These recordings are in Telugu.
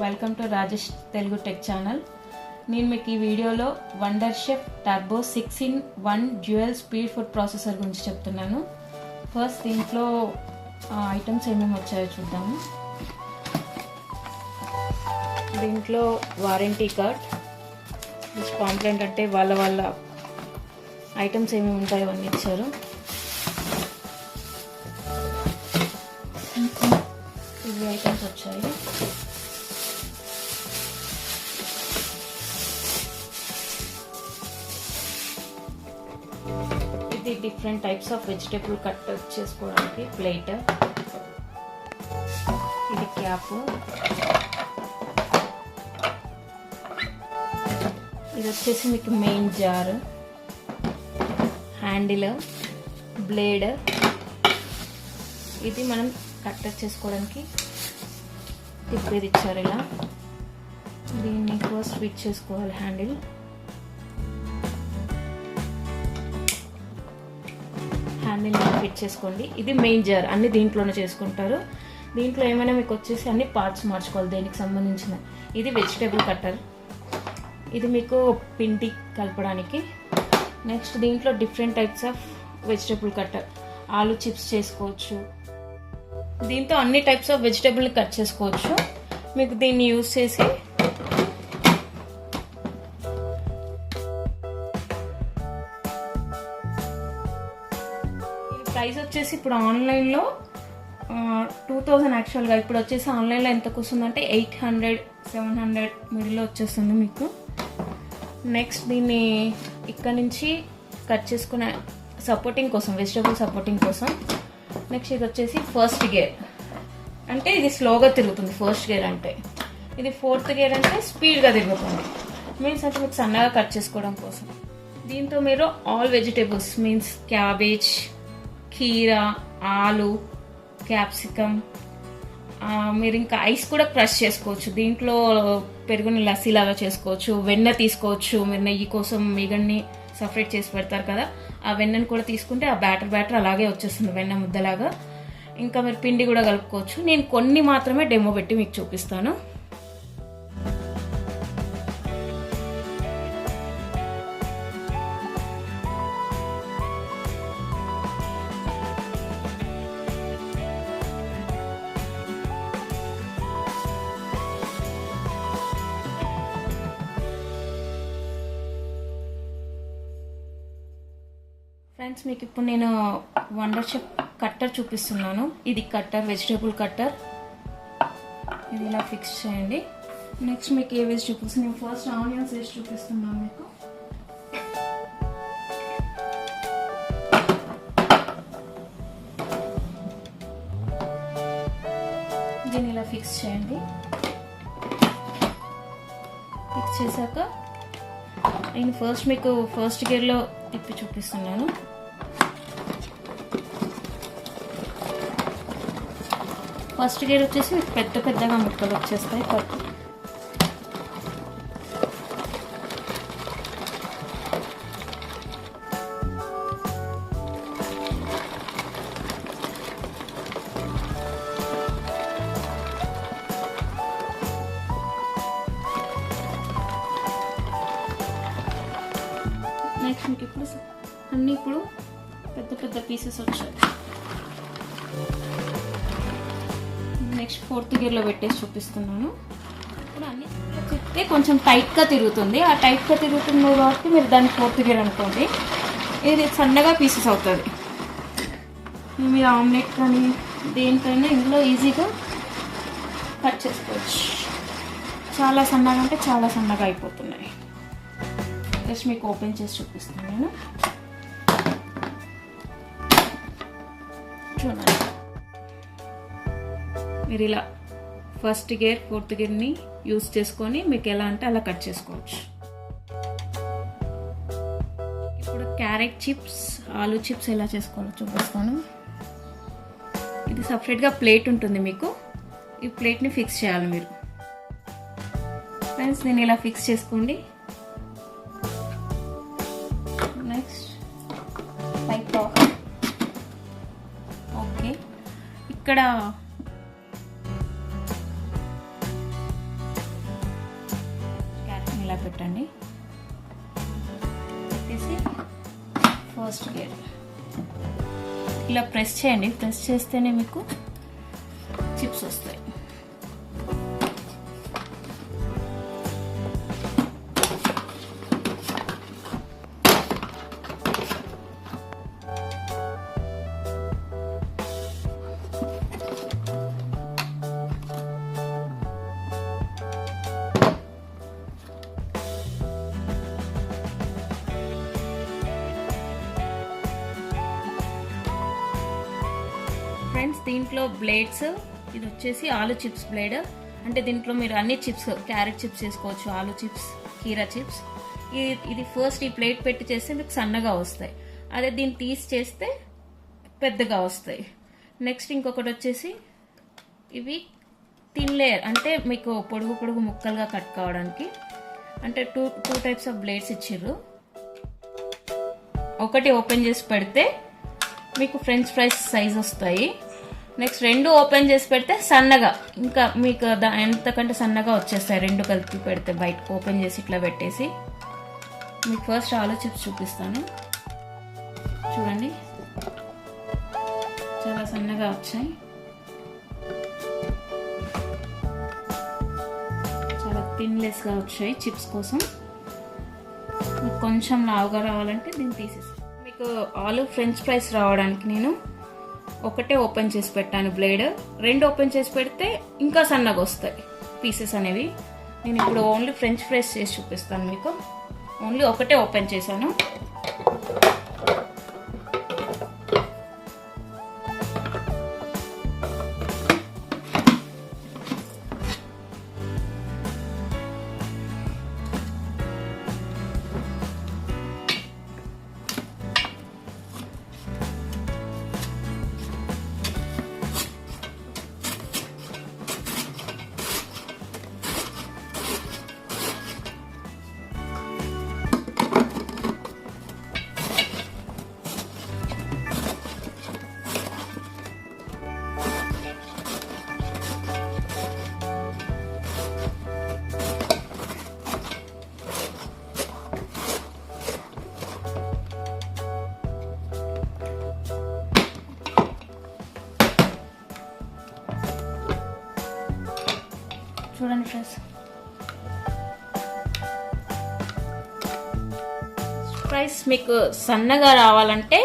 Welcome to Rajesh Telugu tech channel. నేను మీకు ఈ వీడియోలో wonder chef turbo 6-in-1 dual speed food processor గురించి చెప్తున్నాను. ఫస్ట్ దీంట్లో ఐటమ్స్ ఏమేమి వచ్చాయో చూద్దాము. దీంట్లో వారంటీ కార్డ్, కాంప్లైంట్ అంటే వాళ్ళ ఐటమ్స్ ఏమేమి ఉంటాయో అన్నీ ఇచ్చారు. ఇవి ఐటమ్స్ వచ్చాయి. ఇది different types of vegetable cut చేసుకోవడానికి ప్లేట్, ఇది క్యాప్, ఇది వచ్చేసి మీకు మెయిన్ జార్, హ్యాండిల్, బ్లేడ్, ఇది మనం కట్టర్ చేసుకోవడానికి తిప్పేది ఇచ్చారు. ఇలా దీన్ని ఫస్ట్ ఫిట్ చేసుకోవాలి. హ్యాండిల్ ఫిట్ చేసుకోండి. ఇది మెయిన్ జార్, అన్ని దీంట్లోనే చేసుకుంటారు. దీంట్లో ఏమైనా మీకు వచ్చేసి అన్ని పార్ట్స్ మార్చుకోవాలి దేనికి సంబంధించిన. ఇది వెజిటేబుల్ కట్టర్, ఇది మీకు పిండి కలపడానికి. నెక్స్ట్ దీంట్లో different types of vegetable cutter, ఆలు చిప్స్ చేసుకోవచ్చు. దీంతో అన్ని టైప్స్ ఆఫ్ వెజిటేబుల్ని కట్ చేసుకోవచ్చు. మీకు దీన్ని యూజ్ చేసి ప్రైస్ వచ్చేసి ఇప్పుడు ఆన్లైన్లో 2000 యాక్చువల్గా. ఇప్పుడు వచ్చేసి ఆన్లైన్లో ఎంతకు వస్తుందంటే 800-700 మిడిల్లో వచ్చేస్తుంది మీకు. నెక్స్ట్ దీన్ని ఇక్కడ నుంచి కట్ చేసుకునే సపోర్టింగ్ కోసం, వెజిటేబుల్ సపోర్టింగ్ కోసం. నెక్స్ట్ ఇది వచ్చేసి ఫస్ట్ గేర్, అంటే ఇది స్లోగా తిరుగుతుంది. ఫస్ట్ గేర్ అంటే ఇది, ఫోర్త్ గేర్ అంటే స్పీడ్గా తిరుగుతుంది. మీన్స్ అంటే మీకు సన్నగా కట్ చేసుకోవడం కోసం. దీంతో మీరు ఆల్ వెజిటేబుల్స్ మీన్స్ క్యాబేజ్, కీరా, ఆలు, క్యాప్సికమ్, మీరు ఇంకా ఐస్ కూడా క్రష్ చేసుకోవచ్చు. దీంట్లో పెరుగుని లస్సీ లాగా చేసుకోవచ్చు. వెన్న తీసుకోవచ్చు. మీరు నెయ్యి కోసం మీగడ్ని సపరేట్ చేసి పెడతారు కదా, ఆ వెన్నను కూడా తీసుకుంటే ఆ బ్యాటర్ అలాగే వచ్చేస్తుంది, వెన్న ముద్దలాగా. ఇంకా మీరు పిండి కూడా కలుపుకోవచ్చు. నేను కొన్ని మాత్రమే డెమో పెట్టి మీకు చూపిస్తాను. ఫ్రెండ్స్, మీకు ఇప్పుడు నేను వండర్ షెఫ్ కట్టర్ చూపిస్తున్నాను. ఇది కట్టర్, వెజిటేబుల్ కట్టర్. ఇది ఇలా ఫిక్స్ చేయండి. నెక్స్ట్ మీకు ఏ వెజిటేబుల్స్, నేను ఫస్ట్ ఆనియన్స్ వేసి చూపిస్తున్నాను మీకు. దీన్ని ఇలా ఫిక్స్ చేయండి. ఫిక్స్ చేశాక నేను మీకు ఫస్ట్ గేర్లో తిప్పి చూపిస్తున్నాను. ఫస్ట్ గేర్ వచ్చేసి మీకు పెద్దగా ముక్కలు వచ్చేస్తాయి. నెక్స్ట్ మీకు ఇప్పుడు అన్నీ ఇప్పుడు పెద్ద పీసెస్ వచ్చాయి. నెక్స్ట్ ఫోర్త్ గేర్లో పెట్టేసి చూపిస్తున్నాను. ఇప్పుడు అన్ని చెప్తే కొంచెం టైట్గా తిరుగుతుంది. ఆ టైట్గా తిరుగుతుంది కాబట్టి మీరు దాన్ని ఫోర్త్ గేర్ అనుకోండి. ఇది సన్నగా పీసెస్ అవుతుంది. మీరు ఆమ్లెట్ కానీ దేనికైనా ఇందులో ఈజీగా కట్ చేసుకోవచ్చు. చాలా సన్నగా అంటే చాలా సన్నగా అయిపోతున్నాయి. జస్ట్ మీకు ఓపెన్ చేసి చూపిస్తాను నేను. చూడండి, మీరు ఇలా ఫస్ట్ గేర్, ఫోర్త్ గేర్ని యూజ్ చేసుకొని మీకు ఎలా అంటే అలా కట్ చేసుకోవచ్చు. ఇప్పుడు క్యారెట్ చిప్స్, ఆలు చిప్స్ ఎలా చేసుకోవాలో చూపిస్తాను. ఇది సపరేట్గా ప్లేట్ ఉంటుంది మీకు. ఈ ప్లేట్ని ఫిక్స్ చేయాలి మీరు. ఫ్రెండ్స్, నేను ఇలా ఫిక్స్ చేసుకోండి. నెక్స్ట్ టైప్ ఆఫ్ ఇక్కడ పెట్టండి. పెట్టేసి ఫస్ట్ గేర్ ఇలా ప్రెస్ చేయండి. ప్రెస్ చేస్తేనే మీకు చిప్స్ వస్తాయి. ఫ్రెండ్స్, దీంట్లో బ్లేడ్స్, ఇది వచ్చేసి ఆలు చిప్స్ బ్లేడ్. అంటే దీంట్లో మీరు అన్ని చిప్స్, క్యారెట్ చిప్స్ చేసుకోవచ్చు, ఆలు చిప్స్, కీరా చిప్స్. ఇది ఫస్ట్ ఈ ప్లేట్ పెట్టి చేస్తే మీకు సన్నగా వస్తాయి. అదే దీన్ని తీసి చేస్తే పెద్దగా వస్తాయి. నెక్స్ట్ ఇంకొకటి వచ్చేసి ఇవి థిన్ లేయర్, అంటే మీకు పొడుగు పొడుగు ముక్కలుగా కట్ కావడానికి. అంటే టూ టైప్స్ ఆఫ్ బ్లేడ్స్ ఇచ్చిర్రు. ఒకటి ఓపెన్ చేసి పెడితే మీకు ఫ్రెంచ్ ఫ్రైస్ సైజ్ వస్తాయి. నెక్స్ట్ రెండు ఓపెన్ చేసి పెడితే సన్నగా, ఇంకా మీకు ఎంతకంటే సన్నగా వచ్చేస్తాయి. రెండు కలిపి పెడితే బయటకు ఓపెన్ చేసి ఇట్లా పెట్టేసి మీకు ఫస్ట్ ఆలు చిప్స్ చూపిస్తాను. చూడండి, చాలా సన్నగా వచ్చాయి, చాలా థిన్లెస్గా వచ్చాయి. చిప్స్ కోసం మీకు కొంచెం లావుగా రావాలంటే దీన్ని తీసేసి, మీకు ఆలు ఫ్రెంచ్ ఫ్రైస్ రావడానికి నేను ఒకటే ఓపెన్ చేసి పెట్టాను బ్లేడ్. రెండు ఓపెన్ చేసి పెడితే ఇంకా సన్నగా వస్తాయి పీసెస్ అనేవి. నేను ఇప్పుడు ఓన్లీ ఫ్రెంచ్ ఫ్రైస్ చేసి చూపిస్తాను మీకు. ఓన్లీ ఒకటే ఓపెన్ చేశాను. చూడండి ఫ్రెండ్స్, ఫ్రైస్ మీకు సన్నగా రావాలంటే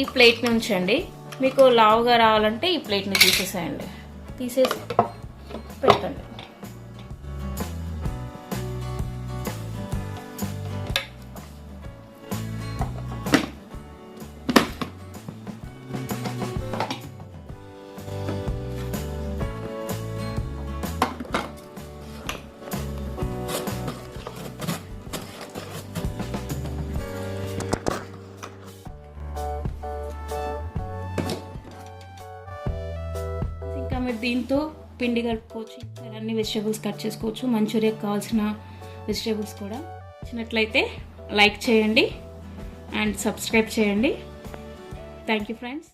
ఈ ప్లేట్ని ఉంచండి. మీకు లావుగా రావాలంటే ఈ ప్లేట్ని తీసేసేయండి. తీసేసి పెట్టండి. మీరు దీంతో పిండి కలుపుకోవచ్చు, అన్ని వెజిటేబుల్స్ కట్ చేసుకోవచ్చు. మంచూరియాకి కావాల్సిన వెజిటేబుల్స్ కూడా. నచ్చినట్లయితే లైక్ చేయండి అండ్ సబ్స్క్రైబ్ చేయండి. Thank you friends.